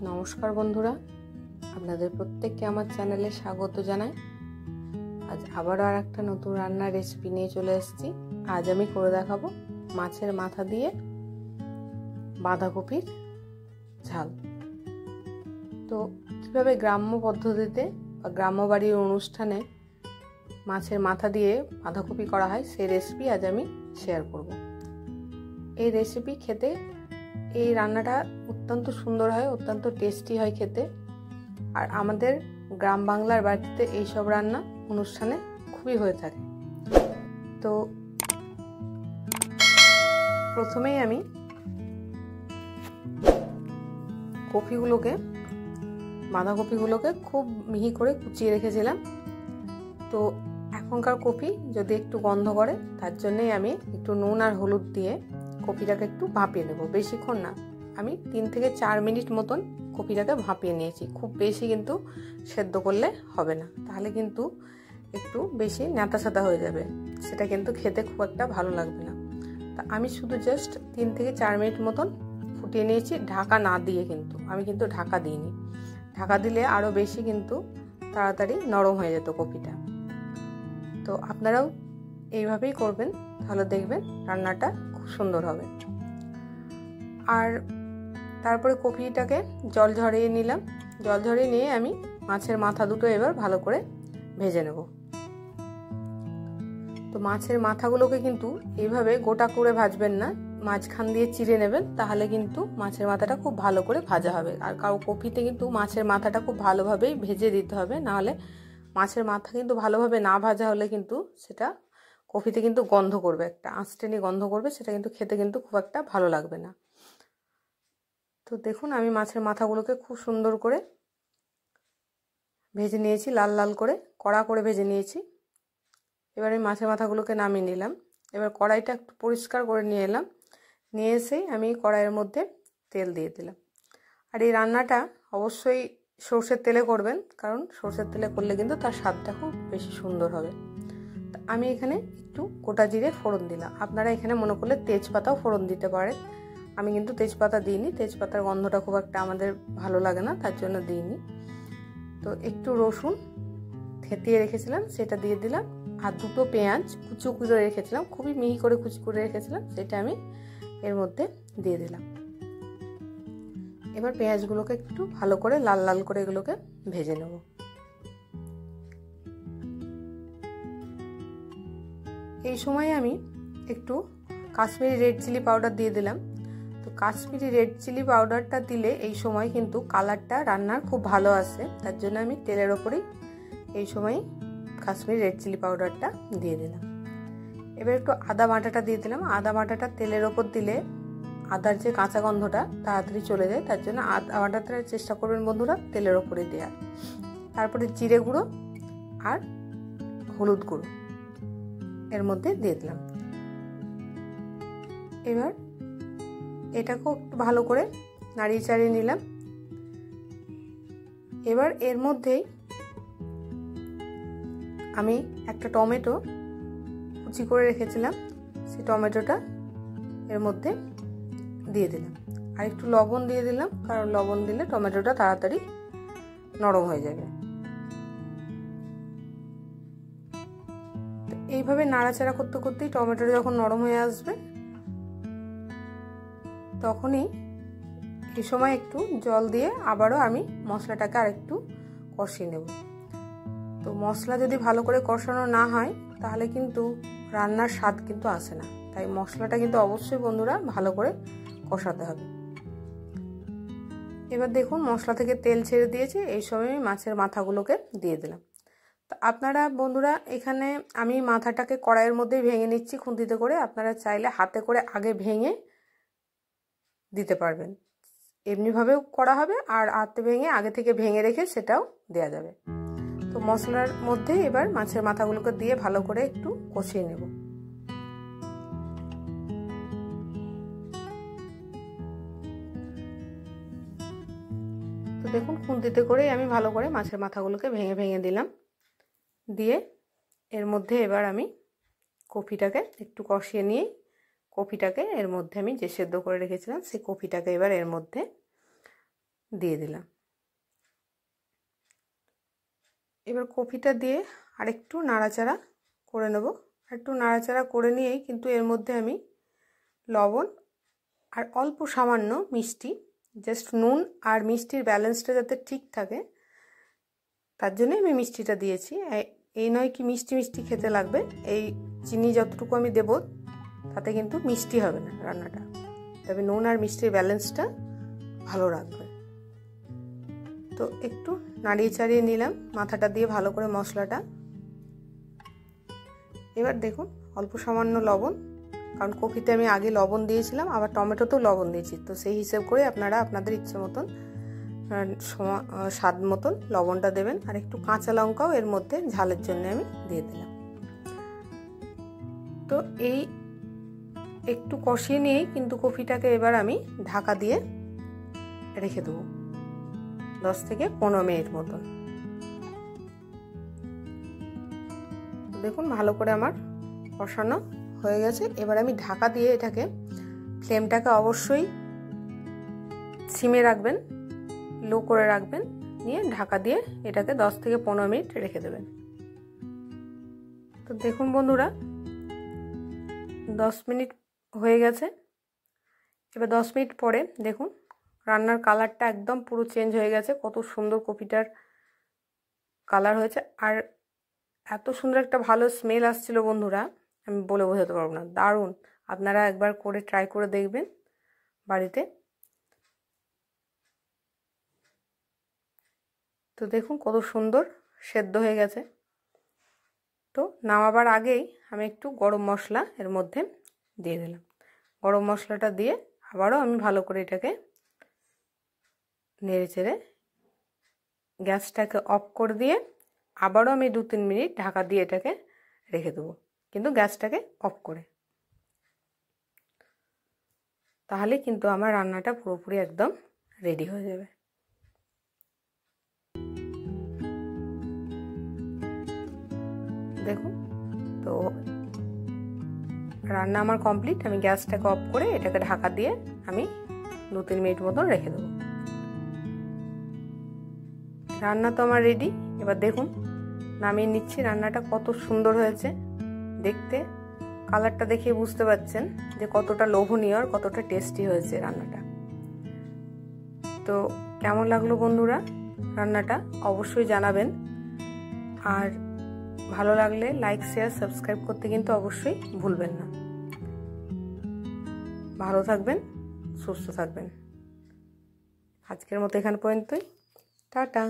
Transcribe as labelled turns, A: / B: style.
A: নমস্কার বন্ধুরা, আপনাদের প্রত্যেককে আমার চ্যানেলে স্বাগত জানাই। আজ আবারও আর একটা নতুন রান্নার রেসিপি নিয়ে চলে এসেছি। আজ আমি করে দেখাবো মাছের মাথা দিয়ে বাঁধাকপির ঝাল। তো কীভাবে গ্রাম্য পদ্ধতিতে বা গ্রাম্য বাড়ির অনুষ্ঠানে মাছের মাথা দিয়ে বাঁধাকপি করা হয় সেই রেসিপি আজ আমি শেয়ার করব। এই রেসিপি খেতে, এই রান্নাটা অত্যন্ত সুন্দর হয়, অত্যন্ত টেস্টি হয় খেতে। আর আমাদের গ্রাম বাংলার বাড়িতে এইসব রান্না অনুষ্ঠানে খুবই হয়ে থাকে। তো প্রথমেই আমি বাঁধাকপিগুলোকে খুব মিহি করে কুচিয়ে রেখেছিলাম। তো এখনকার কপি যদি একটু গন্ধ করে, তার জন্যই আমি একটু নুন আর হলুদ দিয়ে কপিটাকে একটু ভাপিয়ে নেব। বেশিক্ষণ না, আমি 3 থেকে 4 মিনিট মতন কপিটাকে ভাপিয়ে নিয়েছি। খুব বেশি কিন্তু সেদ্ধ করলে হবে না, তাহলে কিন্তু একটু বেশি ন্যাতা হয়ে যাবে, সেটা কিন্তু খেতে খুব একটা ভালো লাগবে না। তা আমি শুধু জাস্ট 3 থেকে 4 মিনিট মতন ফুটিয়ে নিয়েছি, ঢাকা না দিয়ে। কিন্তু আমি ঢাকা দিইনি। ঢাকা দিলে আরও বেশি কিন্তু তাড়াতাড়ি নরম হয়ে যেত কপিটা। তো আপনারাও এইভাবেই করবেন, তাহলে দেখবেন রান্নাটা খুব সুন্দর হবে। আর তারপরে কপিটাকে জল ঝরিয়ে নিলাম। জল ঝরিয়ে নিয়ে আমি মাছের মাথা দুটো এবার ভালো করে ভেজে নেব। তো মাছের মাথাগুলোকে কিন্তু এইভাবে গোটা করে ভাজবেন না, মাঝখান দিয়ে চিড়ে নেবেন, তাহলে কিন্তু মাছের মাথাটা খুব ভালো করে ভাজা হবে। আর কপিতে কিন্তু মাছের মাথাটা খুব ভালোভাবেই ভেজে দিতে হবে, নাহলে মাছের মাথা কিন্তু ভালোভাবে না ভাজা হলে কিন্তু সেটা কপিতে কিন্তু গন্ধ করবে, একটা আঁচটেনি গন্ধ করবে, সেটা কিন্তু খেতে কিন্তু খুব একটা ভালো লাগবে না। তো দেখুন, আমি মাছের মাথাগুলোকে খুব সুন্দর করে ভেজে নিয়েছি, লাল লাল করে কড়া করে ভেজে নিয়েছি। এবার আমি মাছের মাথাগুলোকে নামিয়ে নিলাম। এবার কড়াইটা একটু পরিষ্কার করে নিয়ে এলাম। নিয়ে এসেই আমি কড়াইয়ের মধ্যে তেল দিয়ে দিলাম। আর এই রান্নাটা অবশ্যই সর্ষের তেলে করবেন, কারণ সর্ষের তেলে করলে কিন্তু তার স্বাদটা খুব বেশি সুন্দর হবে। আমি এখানে একটু গোটা জিরে ফোড়ন দিলাম। আপনারা এখানে মনে করলে তেজপাতাও ফোড়ন দিতে পারেন। আমি কিন্তু তেজপাতা দিইনি, তেজপাতার গন্ধটা খুব একটা আমাদের ভালো লাগে না, তার জন্য দিইনি। তো একটু রসুন থেঁতিয়ে রেখেছিলাম, সেটা দিয়ে দিলাম। আর দুটো পেঁয়াজ কুচি করে রেখেছিলাম, খুবই মিহি করে কুচি করে রেখেছিলাম, সেটা আমি এর মধ্যে দিয়ে দিলাম। এবার পেঁয়াজগুলোকে একটু ভালো করে লাল লাল করে এগুলোকে ভেজে নেব। এই সময় আমি একটু কাশ্মীরি রেড চিলি পাউডার দিয়ে দিলাম। তো কাশ্মীরি রেড চিলি পাউডারটা দিলে এই সময় কিন্তু কালারটা রান্নার খুব ভালো আসে, তার জন্য আমি তেলের ওপরেই এই সময় কাশ্মীরি রেড চিলি পাউডারটা দিয়ে দিলাম। এবার একটু আদা বাটাটা দিয়ে দিলাম। আদা বাটাটা তেলের ওপর দিলে আদার যে কাঁচা গন্ধটা তাড়াতাড়ি চলে যায়, তার জন্য আদা বাটাটা চেষ্টা করবেন বন্ধুরা তেলের ওপরে দেওয়ার। তারপরে জিরে গুঁড়ো আর হলুদ গুঁড়ো এর মধ্যে দিয়ে দিলাম। এবার এটাকেও একটু ভালো করে নাড়িয়ে চাড়িয়ে নিলাম। এবার এর মধ্যেই আমি একটা টমেটো কুচি করে রেখেছিলাম, সেই টমেটোটা এর মধ্যে দিয়ে দিলাম। আর একটু লবণ দিয়ে দিলাম, কারণ লবণ দিলে টমেটোটা তাড়াতাড়ি নরম হয়ে যাবে। এইভাবে নাড়াচাড়া করতে করতেই টমেটোটা যখন নরম হয়ে আসবে, তখনই এই সময় একটু জল দিয়ে আবারও আমি মশলাটাকে আর একটু কষিয়ে নেব। তো মশলা যদি ভালো করে কষানো না হয়, তাহলে কিন্তু রান্নার স্বাদ কিন্তু আসে না। তাই মশলাটা কিন্তু অবশ্যই বন্ধুরা ভালো করে কষাতে হবে। এবার দেখুন মশলা থেকে তেল ছেড়ে দিয়েছে, এই সময় আমি মাছের মাথাগুলোকে দিয়ে দিলাম। তো আপনারা বন্ধুরা এখানে আমি মাথাটাকে কড়াইয়ের মধ্যেই ভেঙে নিচ্ছি খুন্তিতে করে। আপনারা চাইলে হাতে করে আগে ভেঙে দিতে পারবেন, এমনিভাবেও করা হবে, আর হাতে ভেঙে আগে থেকে ভেঙে রেখে সেটাও দেওয়া যাবে। তো মশলার মধ্যে এবার মাছের মাথাগুলোকে দিয়ে ভালো করে একটু কষিয়ে নেব। তো দেখুন খুন্তিতে করেই আমি ভালো করে মাছের মাথাগুলোকে ভেঙে দিলাম। দিয়ে এর মধ্যে এবার আমি কপিটাকে একটু কষিয়ে নিয়ে কপিটাকে এর মধ্যে আমি যে সেদ্ধ করে রেখেছিলাম সেই কপিটাকে এবার এর মধ্যে দিয়ে দিলাম। এবার কপিটা দিয়ে আরেকটু নাড়াচাড়া করে নেব। একটু নাড়াচাড়া করে নিয়েই কিন্তু এর মধ্যে আমি লবণ আর অল্প সামান্য মিষ্টি, জাস্ট নুন আর মিষ্টির ব্যালেন্সটা যাতে ঠিক থাকে তার জন্য আমি মিষ্টিটা দিয়েছি। এই নয় কি মিষ্টি মিষ্টি খেতে লাগবে, এই চিনি যতটুকু আমি দেব তাতে কিন্তু মিষ্টি হবে না রান্নাটা, তবে নুন আর মিষ্টির ব্যালেন্সটা ভালো রাখবে। তো একটু নাড়িয়ে চাড়িয়ে নিলাম মাথাটা দিয়ে ভালো করে মশলাটা। এবার দেখুন অল্প সামান্য লবণ, কারণ কপিতে আমি আগে লবণ দিয়েছিলাম, আবার টমেটোতেও লবণ দিয়েছি, তো সেই হিসেব করে আপনারা আপনাদের ইচ্ছে মতন স্বাদ মতন লবণটা দেবেন। আর একটু কাঁচা লঙ্কাও এর মধ্যে ঝালের জন্য আমি দিয়ে দিলাম। তো এই একটু কষিয়ে নিয়েই কিন্তু কপিটাকে এবার আমি ঢাকা দিয়ে রেখে দেবো 10 থেকে 15 মিনিট মতন। দেখুন ভালো করে আমার কষানো হয়ে গেছে। এবার আমি ঢাকা দিয়ে এটাকে, ফ্লেমটাকে অবশ্যই সিমে রাখবেন, লো করে রাখবেন, নিয়ে ঢাকা দিয়ে এটাকে 10 থেকে 15 মিনিট রেখে দেবেন। তো দেখুন বন্ধুরা 10 মিনিট হয়ে গেছে। এবার 10 মিনিট পরে দেখুন রান্নার কালারটা একদম পুরো চেঞ্জ হয়ে গেছে, কত সুন্দর কপিটার কালার হয়েছে, আর এত সুন্দর একটা ভালো স্মেল আসছিল বন্ধুরা, আমি বলে বোঝাতে পারবো না, দারুণ। আপনারা একবার করে ট্রাই করে দেখবেন বাড়িতে। তো দেখুন কত সুন্দর সেদ্ধ হয়ে গেছে। তো নামাবার আগেই আমি একটু গরম মশলা এর মধ্যে দিয়ে দিলাম। গরম মশলাটা দিয়ে আবারও আমি ভালো করে এটাকে নেড়ে চেড়ে গ্যাসটাকে অফ করে দিয়ে আবারও আমি 2-3 মিনিট ঢাকা দিয়ে এটাকে রেখে দেবো, কিন্তু গ্যাসটাকে অফ করে। তাহলে কিন্তু আমার রান্নাটা পুরোপুরি একদম রেডি হয়ে যাবে। দেখুন তো রান্না আমার কমপ্লিট। আমি গ্যাসটাকে অফ করে এটাকে ঢাকা দিয়ে আমি 2-3 মিনিট মতন রেখে দেবো। রান্না তো আমার রেডি। এবার দেখুন নামিয়ে নিচ্ছি। রান্নাটা কত সুন্দর হয়েছে দেখতে, কালারটা দেখে বুঝতে পারছেন যে কতটা লোভনীয় আর কতটা টেস্টি হয়েছে রান্নাটা। তো কেমন লাগলো বন্ধুরা রান্নাটা অবশ্যই জানাবেন, আর ভালো লাগলে লাইক শেয়ার সাবস্ক্রাইব করতে কিন্তু অবশ্যই ভুলবেন না। ভালো থাকবেন, সুস্থ থাকবেন। আজকের মতো এখান পর্যন্তই, টাটা।